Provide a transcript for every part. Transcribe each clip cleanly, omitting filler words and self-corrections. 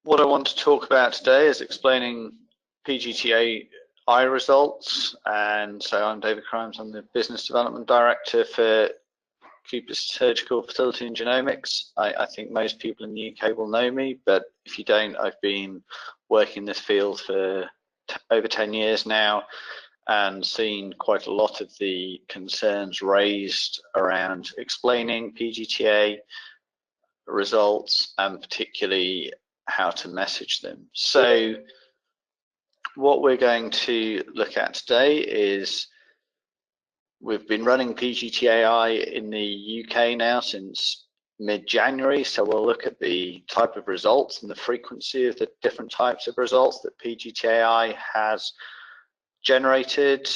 What I want to talk about today is explaining PGTai results. And so I'm David Chrimes, I'm the Business Development Director for CooperSurgical Fertility and Genomics. I think most people in the UK will know me, but if you don't, I've been working in this field for over 10 years now and seen quite a lot of the concerns raised around explaining PGTai results and particularly how to message them. So what we're going to look at today is we've been running PGTai in the UK now since mid-January, so we'll look at the type of results and the frequency of the different types of results that PGTai has generated.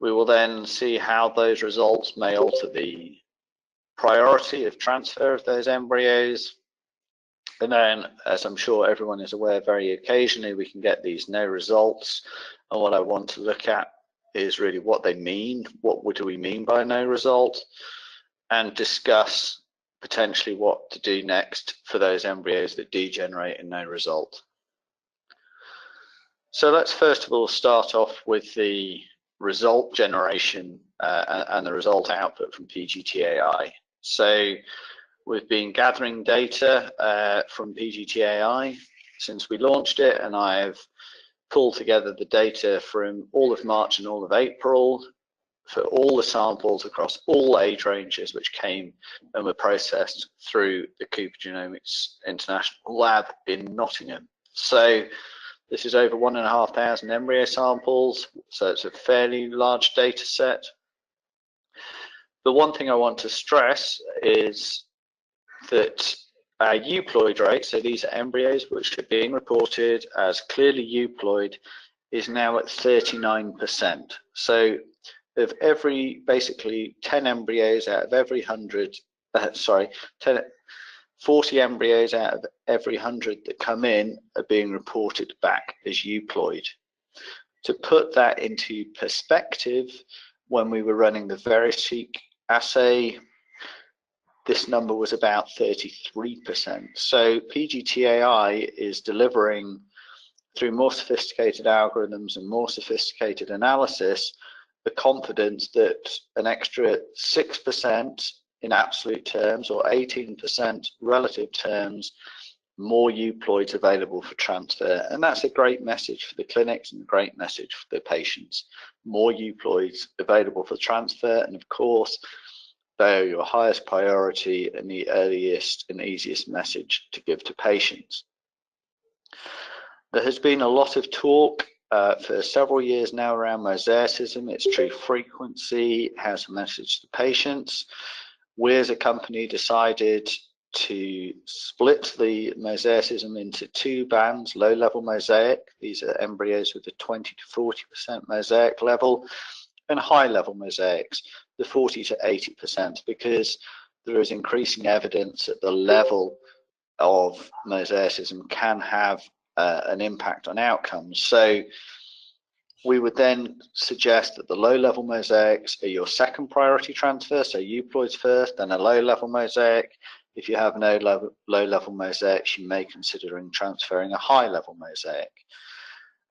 We will then see how those results may alter the priority of transfer of those embryos. And then, as I'm sure everyone is aware, very occasionally we can get these no results. And what I want to look at is really what they mean. What do we mean by no result? And discuss potentially what to do next for those embryos that degenerate in no result. So let's first of all start off with the result generation and the result output from PGTai. So we've been gathering data from PGTai since we launched it, and I've pulled together the data from all of March and all of April for all the samples across all age ranges which came and were processed through the Cooper Genomics International Lab in Nottingham. So this is over 1,500 embryo samples, so it's a fairly large data set. The one thing I want to stress is that our euploid rate, so these are embryos which are being reported as clearly euploid, is now at 39%. So of every, basically 10 embryos out of every 100, 40 embryos out of every 100 that come in are being reported back as euploid. To put that into perspective, when we were running the Mosaic assay, this number was about 33%. So PGTai is delivering, through more sophisticated algorithms and more sophisticated analysis, the confidence that an extra 6% in absolute terms or 18% relative terms, more euploids available for transfer. And that's a great message for the clinics and a great message for the patients. More euploids available for transfer, and of course, they are your highest priority and the earliest and easiest message to give to patients. There has been a lot of talk for several years now around mosaicism, its true frequency, how to message the patients. We as a company decided to split the mosaicism into two bands: low-level mosaic, these are embryos with a 20 to 40% mosaic level, and high-level mosaics, the 40 to 80%, because there is increasing evidence that the level of mosaicism can have an impact on outcomes. So we would then suggest that the low-level mosaics are your second priority transfer, so euploids first, then a low-level mosaic. If you have no low-level mosaics, you may consider transferring a high-level mosaic.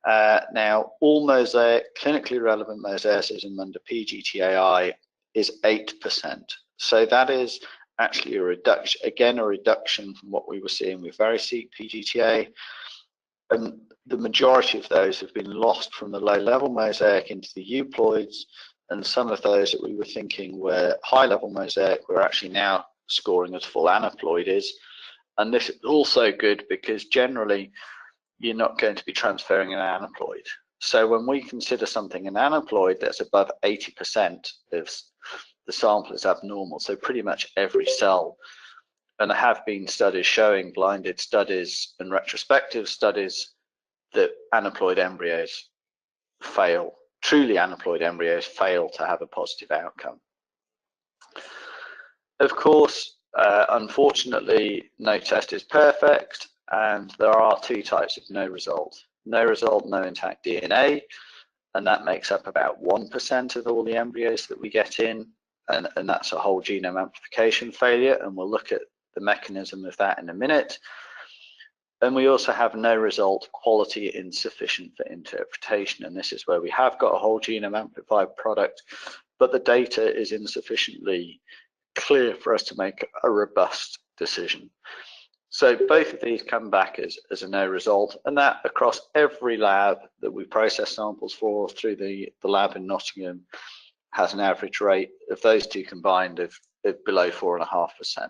Now, all mosaic, clinically relevant mosaicism under PGTai is 8%. So that is actually a reduction, again, a reduction from what we were seeing with Mosaic PGTai. And the majority of those have been lost from the low-level mosaic into the euploids, and some of those that we were thinking were high-level mosaic were actually now scoring as full aneuploids. And this is also good because generally you're not going to be transferring an aneuploid. So when we consider something an aneuploid, that's above 80% of the sample is abnormal, so pretty much every cell. And there have been studies showing, blinded studies and retrospective studies, that aneuploid embryos fail, truly aneuploid embryos fail to have a positive outcome. Of course, unfortunately, no test is perfect, and there are two types of no result. No result, no intact DNA, and that makes up about 1% of all the embryos that we get in, and that's a whole genome amplification failure, and we'll look at the mechanism of that in a minute. And we also have no result, quality insufficient for interpretation. And this is where we have got a whole genome amplified product, but the data is insufficiently clear for us to make a robust decision. So both of these come back as a no result, and that across every lab that we process samples for through the lab in Nottingham has an average rate of those two combined of below 4.5%.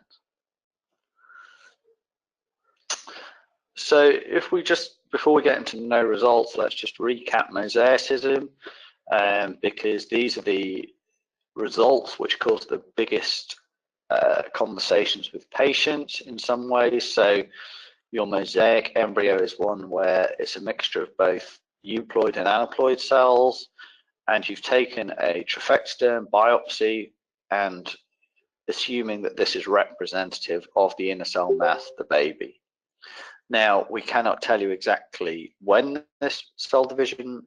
So if we just, before we get into no results, let's just recap mosaicism, because these are the results which cause the biggest conversations with patients in some ways. So your mosaic embryo is one where it's a mixture of both euploid and aneuploid cells, and you've taken a trophectoderm biopsy and assuming that this is representative of the inner cell mass, the baby. Now, we cannot tell you exactly when this cell division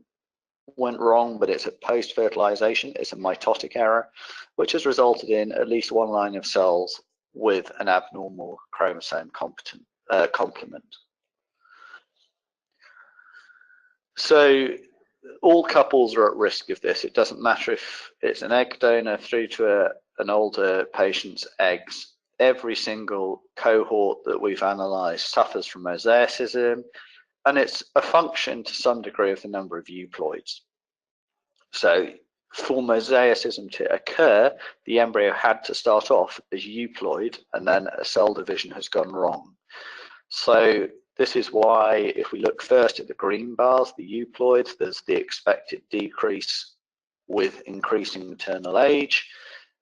went wrong, but it's a post-fertilization, it's a mitotic error, which has resulted in at least one line of cells with an abnormal chromosome complement. So all couples are at risk of this. It doesn't matter if it's an egg donor through to an older patient's eggs. Every single cohort that we've analysed suffers from mosaicism, and it's a function to some degree of the number of euploids. So for mosaicism to occur, the embryo had to start off as euploid, and then a cell division has gone wrong. So this is why if we look first at the green bars, the euploids, there's the expected decrease with increasing maternal age,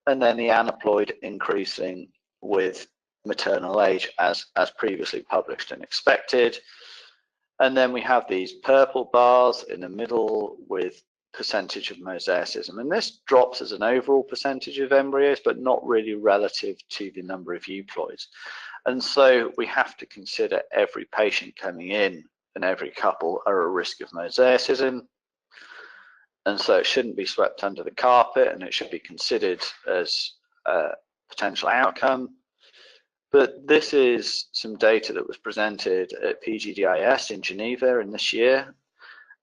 and then the aneuploid increasing with maternal age as previously published and expected. And then we have these purple bars in the middle with percentage of mosaicism, and this drops as an overall percentage of embryos, but not really relative to the number of euploids. And so we have to consider every patient coming in and every couple are at risk of mosaicism, and so it shouldn't be swept under the carpet, and it should be considered as a potential outcome. But this is some data that was presented at PGTai in Geneva in this year,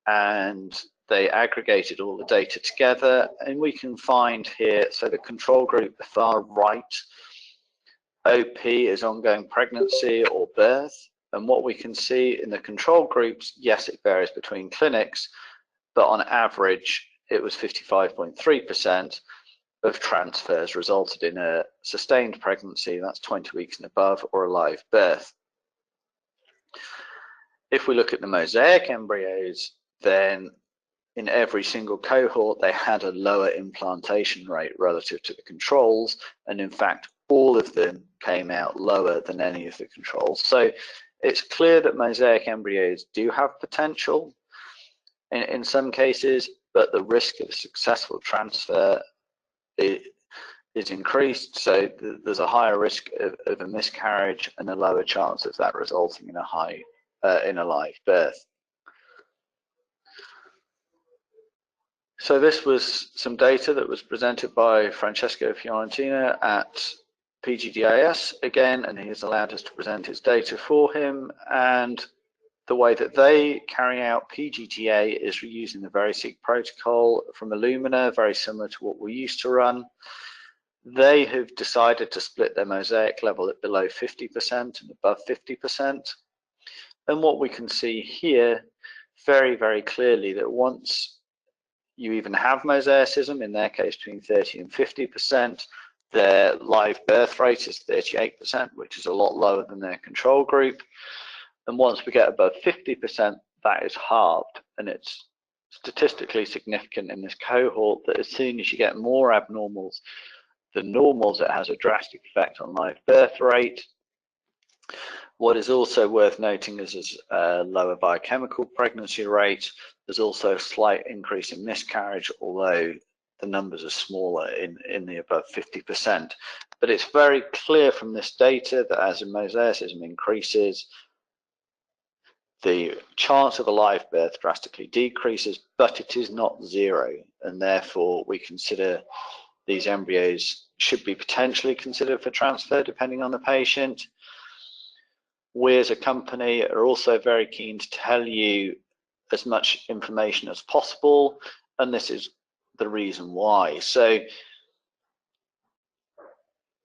and they aggregated all the data together, and we can find here, so the control group, the far right, OP is ongoing pregnancy or birth, and what we can see in the control groups, yes, it varies between clinics, but on average, it was 55.3% of transfers resulted in a sustained pregnancy, that's 20 weeks and above, or a live birth. If we look at the mosaic embryos, then in every single cohort, they had a lower implantation rate relative to the controls, and in fact, all of them came out lower than any of the controls. So it's clear that mosaic embryos do have potential in some cases, but the risk of successful transfer is increased, so there's a higher risk of a miscarriage and a lower chance of that resulting in a live birth. So this was some data that was presented by Francesco Fiorentina at PGTai again, and he has allowed us to present his data for him. And the way that they carry out pgt-a is using the VeriSeq protocol from Illumina, very similar to what we used to run. They have decided to split their mosaic level at below 50% and above 50%. And what we can see here very, very clearly that once you even have mosaicism, in their case between 30 and 50%, their live birth rate is 38%, which is a lot lower than their control group. And once we get above 50%, that is halved. And it's statistically significant in this cohort that as soon as you get more abnormals than normals, it has a drastic effect on live birth rate. What is also worth noting is a lower biochemical pregnancy rate. There's also a slight increase in miscarriage, although the numbers are smaller in the above 50%. But it's very clear from this data that as mosaicism increases, the chance of a live birth drastically decreases, but it is not zero, and therefore we consider these embryos should be potentially considered for transfer depending on the patient. we as a company are also very keen to tell you as much information as possible, and this is the reason why. So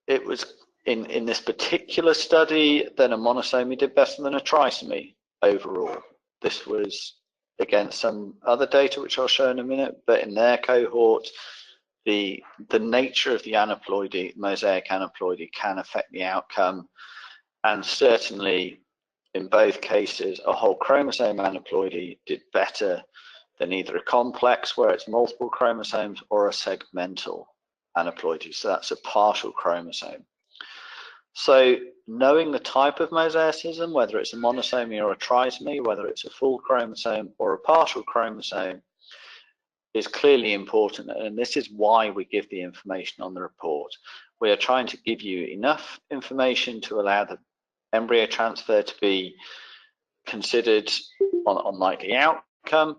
it was in this particular study, then a monosomy did better than a trisomy overall. This was against some other data which I'll show in a minute, but in their cohort, the nature of the aneuploidy, mosaic aneuploidy, can affect the outcome, and certainly in both cases a whole chromosome aneuploidy did better than either a complex where it's multiple chromosomes or a segmental aneuploidy, so that's a partial chromosome. So knowing the type of mosaicism, whether it's a monosomy or a trisomy, whether it's a full chromosome or a partial chromosome, is clearly important, and this is why we give the information on the report. We are trying to give you enough information to allow the embryo transfer to be considered on likely outcome,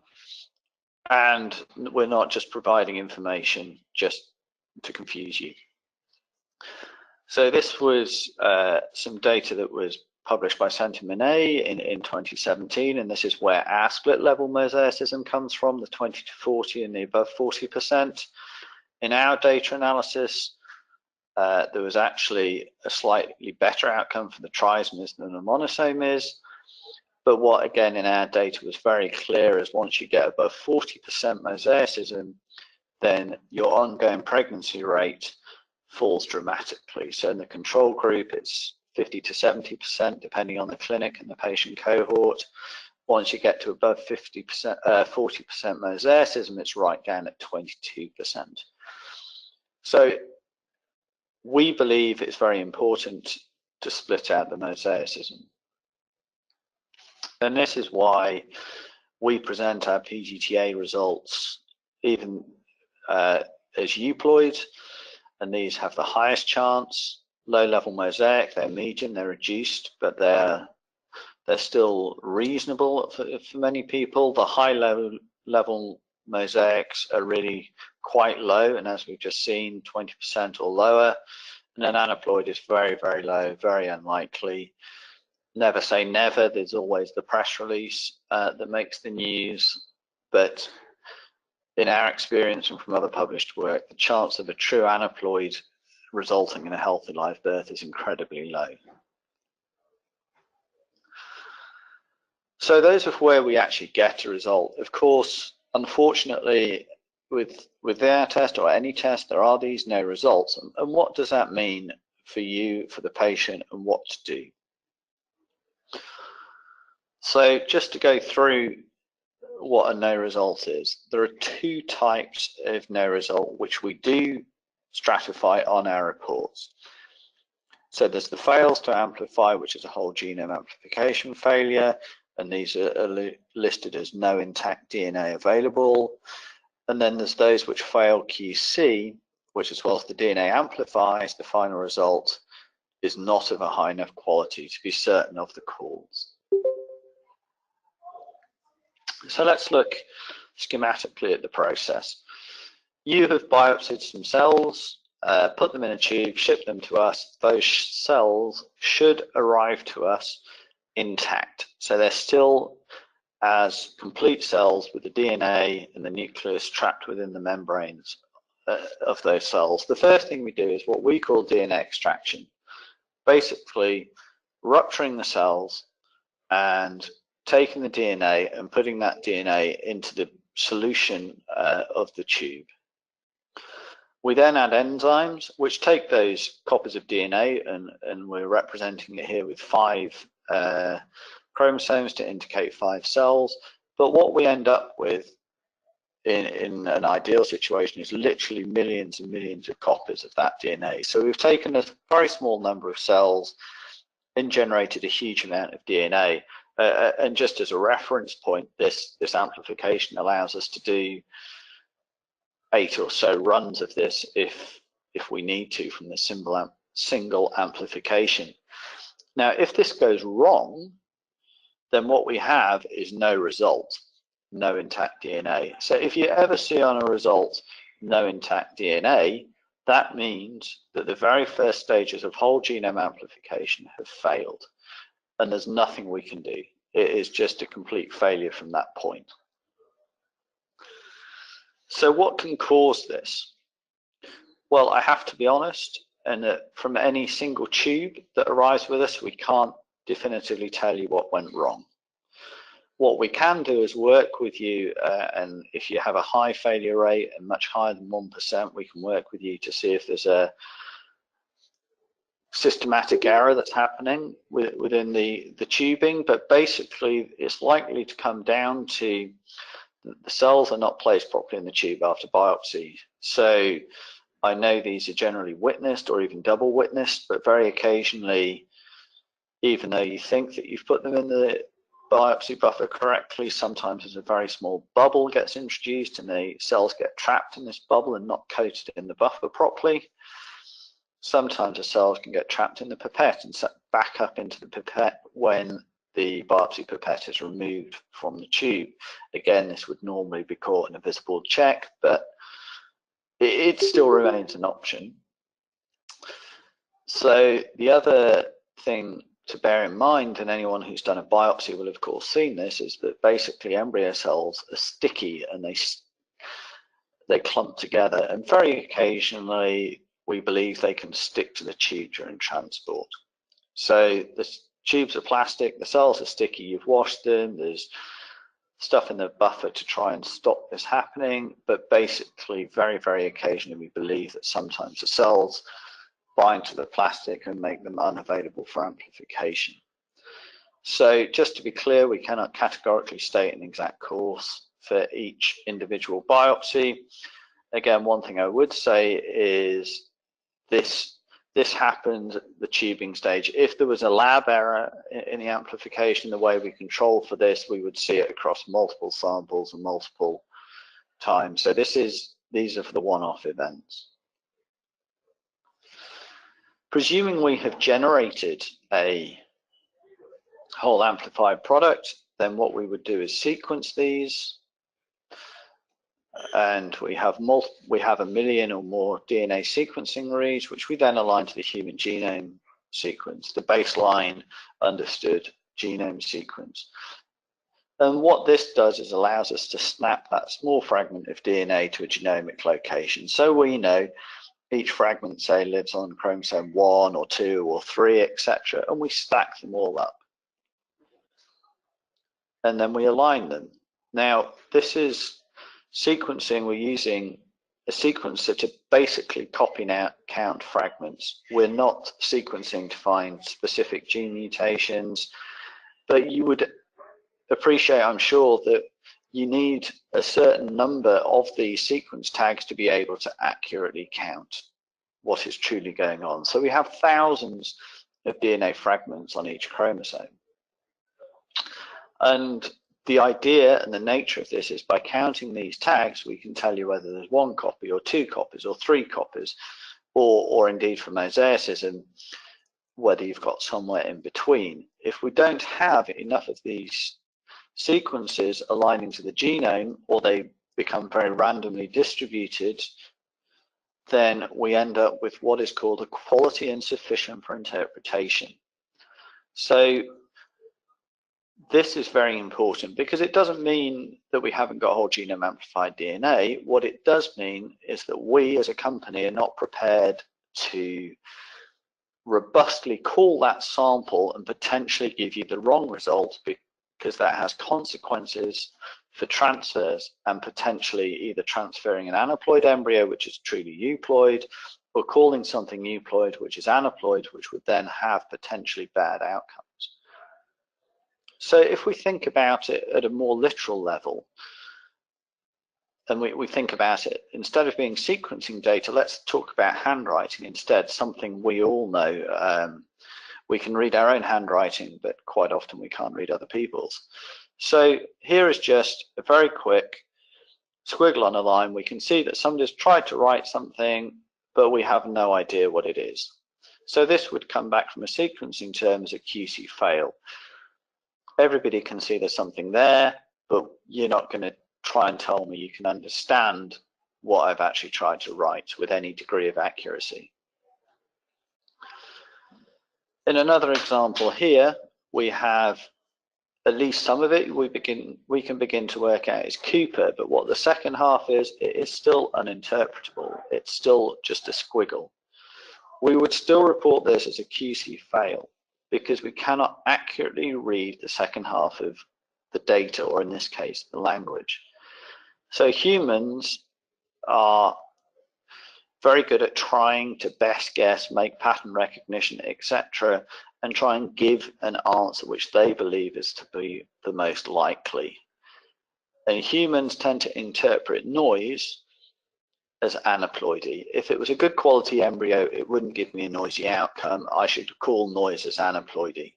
and we're not just providing information just to confuse you. So this was some data that was published by Saint-Minet in 2017, and this is where our split level mosaicism comes from, the 20 to 40 and the above 40%. In our data analysis, there was actually a slightly better outcome for the trisomies than the monosomies, but what again in our data was very clear is once you get above 40% mosaicism, then your ongoing pregnancy rate falls dramatically. So in the control group, it's 50 to 70%, depending on the clinic and the patient cohort. Once you get to above 40% mosaicism, it's right down at 22%. So we believe it's very important to split out the mosaicism. And this is why we present our PGTa results even as Euploid, and these have the highest chance. Low-level mosaic, they're medium, they're reduced, but they're still reasonable for many people. The high-level mosaics are really quite low, and as we've just seen, 20% or lower. And an aneuploid is very, very low, very unlikely. Never say never. There's always the press release that makes the news, but in our experience and from other published work, the chance of a true aneuploid resulting in a healthy live birth is incredibly low. So those are where we actually get a result. Of course, unfortunately, with our test or any test, there are these no results. And what does that mean for you, for the patient, and what to do? So just to go through what a no result is, there are two types of no result which we do stratify on our reports. So there's the fails to amplify, which is a whole genome amplification failure, and these are listed as no intact DNA available. And then there's those which fail QC, which is whilst the DNA amplifies, the final result is not of a high enough quality to be certain of the cause. So let's look schematically at the process. You have biopsied some cells, put them in a tube, shipped them to us. Those cells should arrive to us intact. So they're still as complete cells with the DNA and the nucleus trapped within the membranes of those cells. The first thing we do is what we call DNA extraction, basically rupturing the cells and taking the DNA and putting that DNA into the solution of the tube. We then add enzymes which take those copies of DNA, and we're representing it here with 5 chromosomes to indicate 5 cells. But what we end up with in an ideal situation is literally millions and millions of copies of that DNA. So we've taken a very small number of cells and generated a huge amount of DNA. And just as a reference point, this amplification allows us to do 8 or so runs of this if we need to from the single amplification. Now, if this goes wrong, then what we have is no result, no intact DNA. So if you ever see on a result no intact DNA, that means that the very first stages of whole genome amplification have failed. and there's nothing we can do. It is just a complete failure from that point. So what can cause this? Well, I have to be honest, and from any single tube that arrives with us, we can't definitively tell you what went wrong. What we can do is work with you, and if you have a high failure rate and much higher than 1%, we can work with you to see if there's a systematic error that's happening within the tubing. But basically, it's likely to come down to the cells are not placed properly in the tube after biopsy. So I know these are generally witnessed or even double witnessed, but very occasionally, even though you think that you've put them in the biopsy buffer correctly, sometimes there's a very small bubble gets introduced and the cells get trapped in this bubble and not coated in the buffer properly. Sometimes the cells can get trapped in the pipette and set back up into the pipette when the biopsy pipette is removed from the tube. Again, this would normally be caught in a visible check, but it still remains an option. So the other thing to bear in mind, and anyone who's done a biopsy will of course seen this, is that basically embryo cells are sticky and they clump together, and very occasionally we believe they can stick to the tube during transport. So the tubes are plastic, the cells are sticky, you've washed them, there's stuff in the buffer to try and stop this happening, but basically very occasionally we believe that sometimes the cells bind to the plastic and make them unavailable for amplification. So just to be clear, we cannot categorically state an exact cause for each individual biopsy. Again, one thing I would say is this happens at the tubing stage. If there was a lab error in the amplification, the way we control for this, we would see it across multiple samples and multiple times. So these are for the one-off events. Presuming we have generated a whole amplified product, then what we would do is sequence these, and we have a million or more DNA sequencing reads, which we then align to the human genome sequence, the baseline understood genome sequence. And what this does is allows us to snap that small fragment of DNA to a genomic location. So we know each fragment, say, lives on chromosome 1 or 2 or 3, etc., and we stack them all up. And then we align them. Now, this is sequencing. We're using a sequencer to basically copy and count fragments. We're not sequencing to find specific gene mutations, but you would appreciate, I'm sure, that you need a certain number of these sequence tags to be able to accurately count what is truly going on. So we have thousands of DNA fragments on each chromosome. And the idea and the nature of this is by counting these tags, we can tell you whether there's 1 copy or 2 copies or 3 copies, or indeed for mosaicism, whether you've got somewhere in between. If we don't have enough of these sequences aligning to the genome, or they become very randomly distributed, then we end up with what is called a quality insufficient for interpretation. So this is very important because it doesn't mean that we haven't got whole genome amplified DNA. What it does mean is that we as a company are not prepared to robustly call that sample and potentially give you the wrong result, because that has consequences for transfers and potentially either transferring an aneuploid embryo, which is truly euploid, or calling something euploid, which is aneuploid, which would then have potentially bad outcomes. So if we think about it at a more literal level, and we think about it, instead of being sequencing data, let's talk about handwriting instead, something we all know. We can read our own handwriting, but quite often we can't read other people's. So here is just a very quick squiggle on a line. We can see that somebody's tried to write something, but we have no idea what it is. So this would come back from a sequencing term as a QC fail. Everybody can see there's something there, but you're not going to try and tell me you can understand what I've actually tried to write with any degree of accuracy. In another example here, we have at least some of it we can begin to work out is Cooper, but what the second half is, it is still uninterpretable. It's still just a squiggle. We would still report this as a QC fail because we cannot accurately read the second half of the data, or in this case, the language. So humans are very good at trying to best guess, make pattern recognition, etc., and try and give an answer which they believe is to be the most likely. And humans tend to interpret noise as aneuploidy. If it was a good quality embryo, it wouldn't give me a noisy outcome. I should call noise as aneuploidy.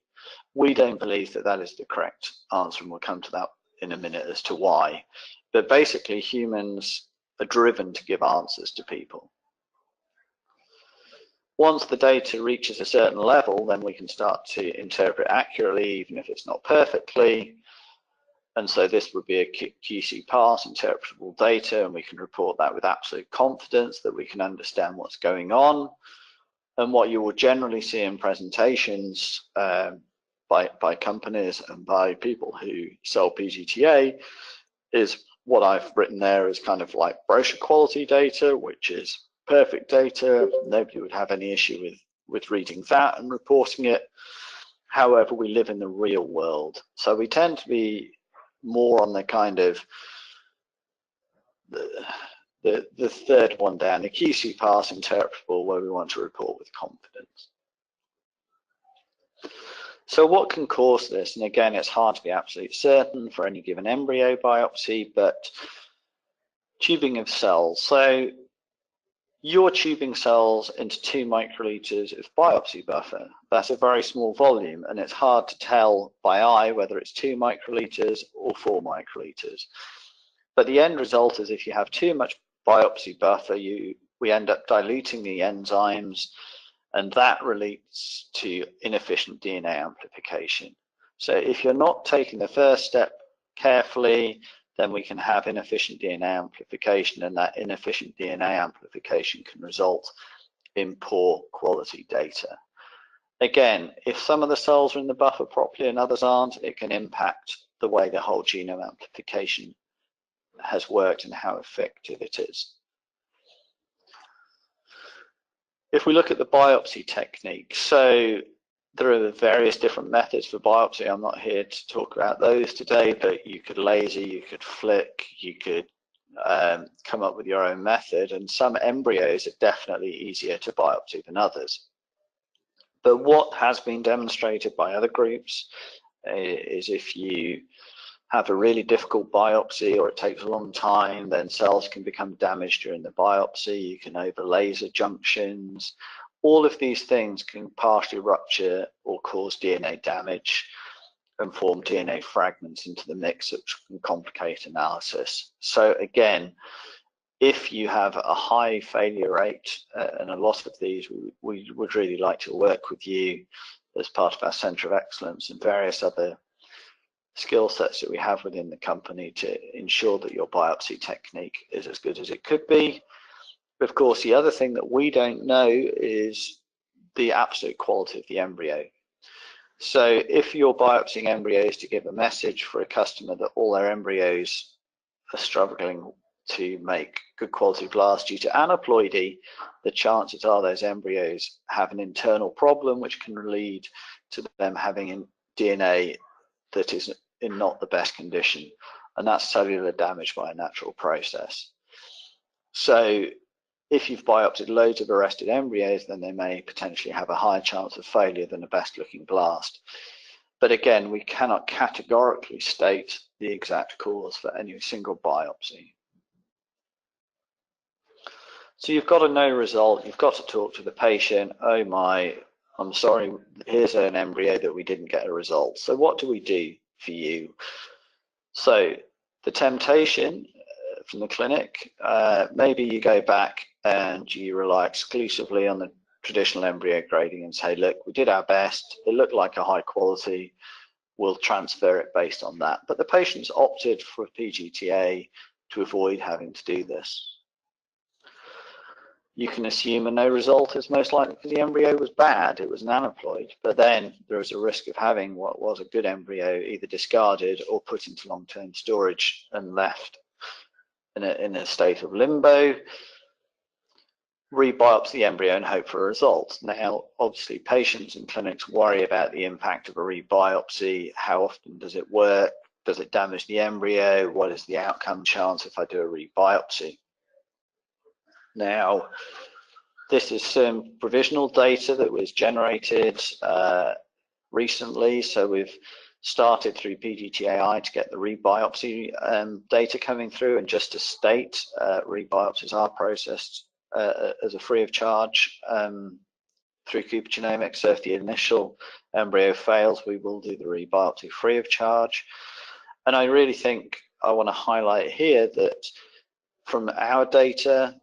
We don't believe that that is the correct answer, and we'll come to that in a minute as to why. But basically, humans are driven to give answers to people. Once the data reaches a certain level, then we can start to interpret accurately, even if it's not perfectly. And so this would be a QC pass, interpretable data, and we can report that with absolute confidence that we can understand what's going on. And what you will generally see in presentations by companies and by people who sell PGTa is what I've written there is kind of like brochure quality data, which is perfect data. Nobody would have any issue with reading that and reporting it. However, we live in the real world, so we tend to be more on the kind of the third one down, the QC pass, interpretable, where we want to report with confidence. So what can cause this? And again, it's hard to be absolutely certain for any given embryo biopsy, but tubing of cells. So you're tubing cells into 2 microliters of biopsy buffer. That's a very small volume, and it's hard to tell by eye whether it's 2 microliters or 4 microliters. But the end result is if you have too much biopsy buffer, we end up diluting the enzymes, and that leads to inefficient DNA amplification. So if you're not taking the first step carefully, then we can have inefficient DNA amplification, and that inefficient DNA amplification can result in poor quality data. Again, if some of the cells are in the buffer properly and others aren't, it can impact the way the whole genome amplification has worked and how effective it is. If we look at the biopsy technique, so there are various different methods for biopsy. I'm not here to talk about those today, but you could laser, you could flick, you could come up with your own method, and some embryos are definitely easier to biopsy than others. But what has been demonstrated by other groups is if you have a really difficult biopsy or it takes a long time, then cells can become damaged during the biopsy. You can over laser junctions. All of these things can partially rupture or cause DNA damage and form DNA fragments into the mix, which can complicate analysis. So again, if you have a high failure rate, and a lot of these, we would really like to work with you as part of our Centre of Excellence and various other skill sets that we have within the company to ensure that your biopsy technique is as good as it could be. Of course, the other thing that we don't know is the absolute quality of the embryo. So if you're biopsying embryos to give a message for a customer that all their embryos are struggling to make good quality blasts due to aneuploidy, the chances are those embryos have an internal problem which can lead to them having DNA that is in not the best condition, and that's cellular damage by a natural process. So if you've biopsied loads of arrested embryos, then they may potentially have a higher chance of failure than a best looking blast. But again, we cannot categorically state the exact cause for any single biopsy. So you've got a no result, you've got to talk to the patient. Oh my, I'm sorry, here's an embryo that we didn't get a result. So what do we do for you? So the temptation from the clinic, maybe you go back and you rely exclusively on the traditional embryo grading and say, look, we did our best, it looked like a high quality, we'll transfer it based on that. But the patient's opted for PGTa to avoid having to do this. you can assume a no result is most likely because the embryo was bad, it was an aneuploid, but then there is a risk of having what was a good embryo either discarded or put into long-term storage and left in a state of limbo. Rebiopsy the embryo and hope for a result. Now, obviously, patients and clinics worry about the impact of a rebiopsy. How often does it work? Does it damage the embryo? What is the outcome chance if I do a rebiopsy? Now, this is some provisional data that was generated recently. So we've started through PGTai to get the rebiopsy data coming through, and just to state, rebiopsies are processed as a free of charge through CooperGenomics. So if the initial embryo fails, we will do the rebiopsy free of charge. And I really think I want to highlight here that from our data,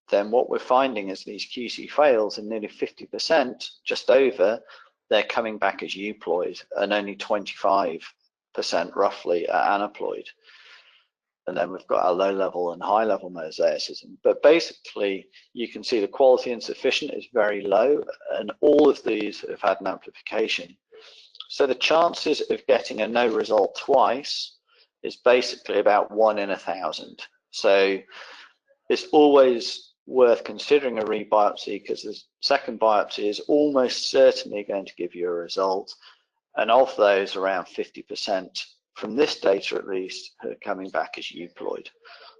then what we're finding is these QC fails, and nearly 50%, just over, they're coming back as euploid, and only 25% roughly are aneuploid. And then we've got our low-level and high-level mosaicism. But basically, you can see the quality insufficient is very low, and all of these have had an amplification. So the chances of getting a no result twice is basically about 1 in 1,000. So it's always worth considering a rebiopsy, because the second biopsy is almost certainly going to give you a result. And of those, around 50%, from this data at least, are coming back as euploid.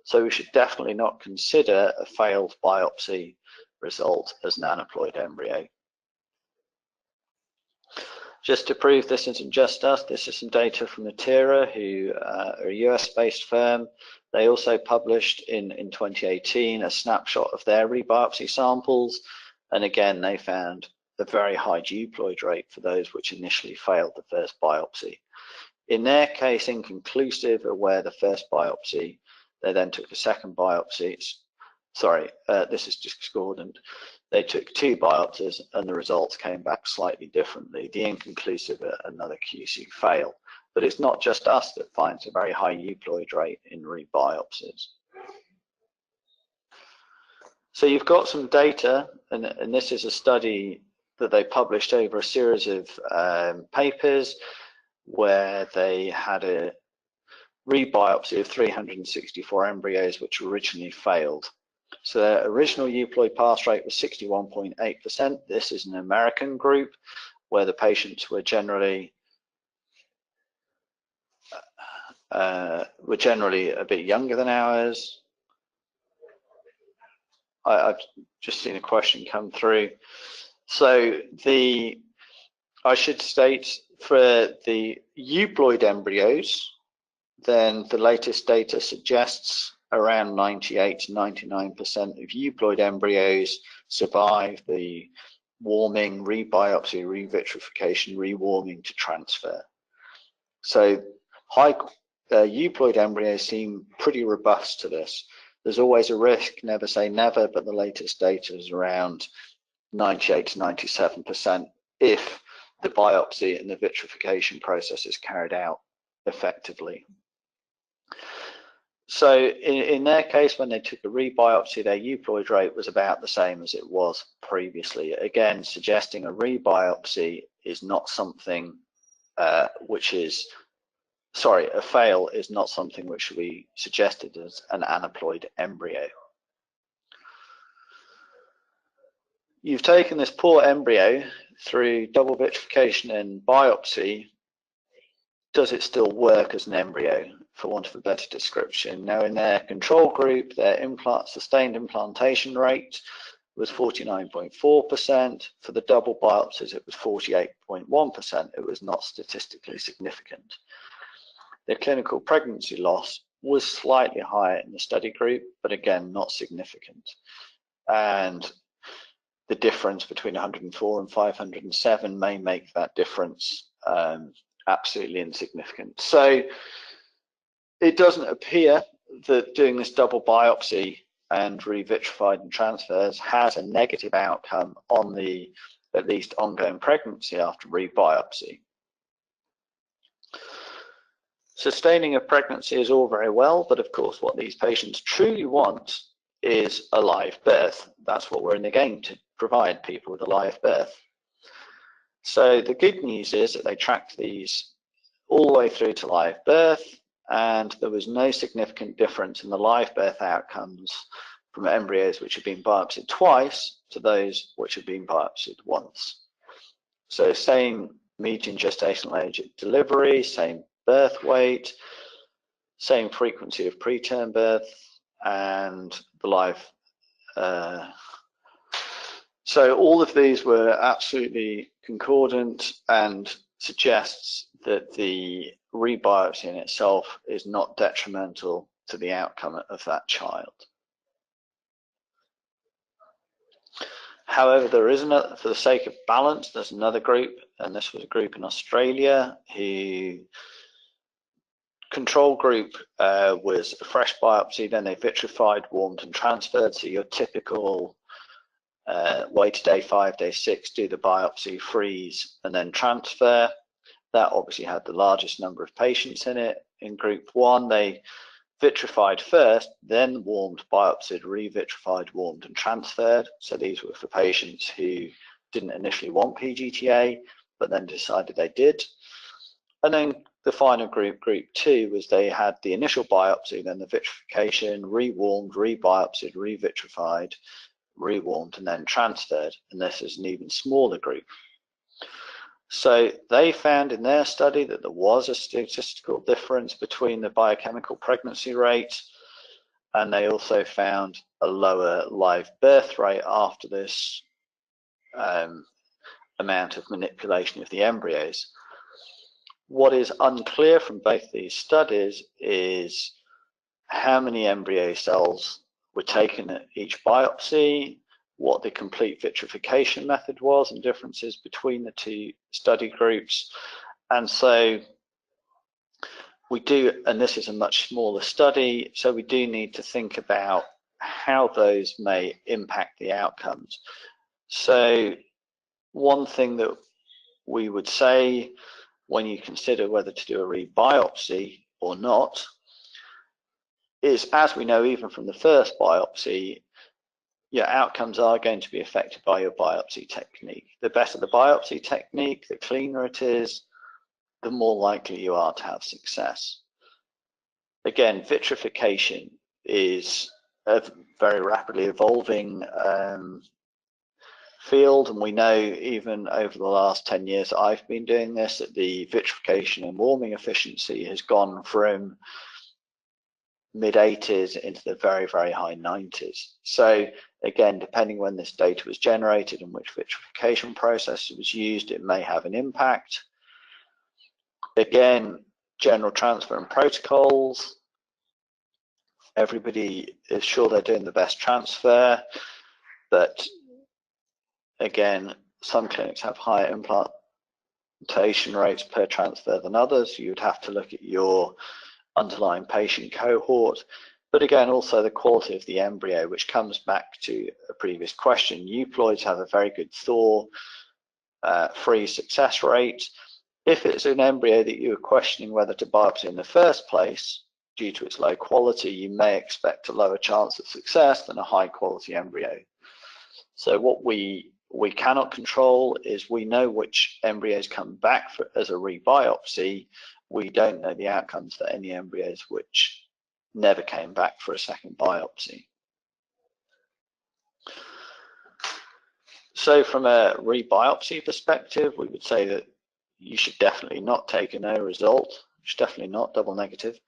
So we should definitely not consider a failed biopsy result as an aneuploid embryo. Just to prove this isn't just us, this is some data from Natera, who are a US-based firm. They also published in 2018 a snapshot of their rebiopsy samples, and again they found a very high euploid rate for those which initially failed the first biopsy. In their case, inconclusive of where the first biopsy, they then took a second biopsy. Sorry, this is discordant. They took 2 biopsies and the results came back slightly differently. The inconclusive, another QC fail. But it's not just us that finds a very high euploid rate in rebiopsies. So you've got some data, and this is a study that they published over a series of papers where they had a rebiopsy of 364 embryos which originally failed. So their original euploid pass rate was 61.8%. This is an American group where the patients were generally a bit younger than ours. I've just seen a question come through. So I should state, for the euploid embryos, then the latest data suggests around 98 to 99% of euploid embryos survive the warming, rebiopsy, revitrification, rewarming to transfer. So high euploid embryos seem pretty robust to this. There's always a risk, never say never, but the latest data is around 98 to 97% if the biopsy and the vitrification process is carried out effectively. So in their case, when they took a rebiopsy, their euploid rate was about the same as it was previously. Again, suggesting a rebiopsy is not something a fail is not something which should be suggested as an aneuploid embryo. You've taken this poor embryo through double vitrification and biopsy. Does it still work as an embryo, for want of a better description? Now, in their control group, their sustained implantation rate was 49.4%. For the double biopsies, it was 48.1%. It was not statistically significant. Their clinical pregnancy loss was slightly higher in the study group, but again, not significant. And the difference between 104 and 507 may make that difference absolutely insignificant. So it doesn't appear that doing this double biopsy and revitrified and transfers has a negative outcome on the at least ongoing pregnancy after rebiopsy. Sustaining a pregnancy is all very well, but of course what these patients truly want is a live birth. That's what we're in the game to provide people with a live birth. So the good news is that they tracked these all the way through to live birth, and there was no significant difference in the live birth outcomes from embryos which had been biopsied twice to those which had been biopsied once. So same median gestational age at delivery, same birth weight, same frequency of preterm birth, and the live. So all of these were absolutely concordant and suggests that the rebiopsy in itself is not detrimental to the outcome of that child. However, there is another, for the sake of balance, there's another group, and this was a group in Australia who control group was a fresh biopsy, then they vitrified, warmed and transferred. So your typical wait to day 5, day 6, do the biopsy, freeze and then transfer. That obviously had the largest number of patients in it. In group 1, they vitrified first, then warmed, biopsied, re-vitrified, warmed and transferred. So these were for patients who didn't initially want PGTa, but then decided they did. And then the final group, group 2, was they had the initial biopsy, then the vitrification, re-warmed, re-biopsied, re-vitrified, re-warmed and then transferred. And this is an even smaller group. So they found in their study that there was a statistical difference between the biochemical pregnancy rate, and they also found a lower live birth rate after this amount of manipulation of the embryos. What is unclear from both these studies is how many embryo cells were taken at each biopsy, what the complete vitrification method was, and differences between the two study groups. And so we do, and this is a much smaller study, so we do need to think about how those may impact the outcomes. So one thing that we would say when you consider whether to do a rebiopsy or not is, as we know even from the first biopsy, your outcomes are going to be affected by your biopsy technique. The better the biopsy technique, the cleaner it is, the more likely you are to have success. Again, vitrification is a very rapidly evolving field, and we know even over the last 10 years I've been doing this, that the vitrification and warming efficiency has gone from mid-80s into the very, very high 90s. So again, depending when this data was generated and which vitrification process was used, it may have an impact. Again, general transfer and protocols. Everybody is sure they're doing the best transfer, but again, some clinics have higher implantation rates per transfer than others. You would have to look at your underlying patient cohort, but again also the quality of the embryo, which comes back to a previous question. Euploids have a very good thaw freeze success rate. If it's an embryo that you are questioning whether to biopsy in the first place due to its low quality, you may expect a lower chance of success than a high quality embryo. So what we cannot control is, we know which embryos come back as a rebiopsy. We don't know the outcomes for any embryos which never came back for a second biopsy. So from a rebiopsy perspective, we would say that you should definitely not take a no result. You should definitely not double negative.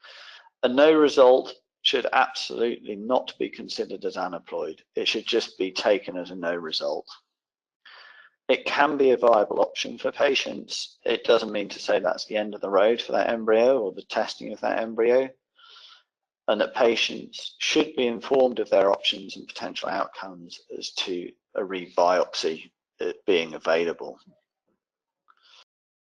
A no result should absolutely not be considered as aneuploid. It should just be taken as a no result. It can be a viable option for patients. It doesn't mean to say that's the end of the road for that embryo or the testing of that embryo, and that patients should be informed of their options and potential outcomes as to a rebiopsy being available.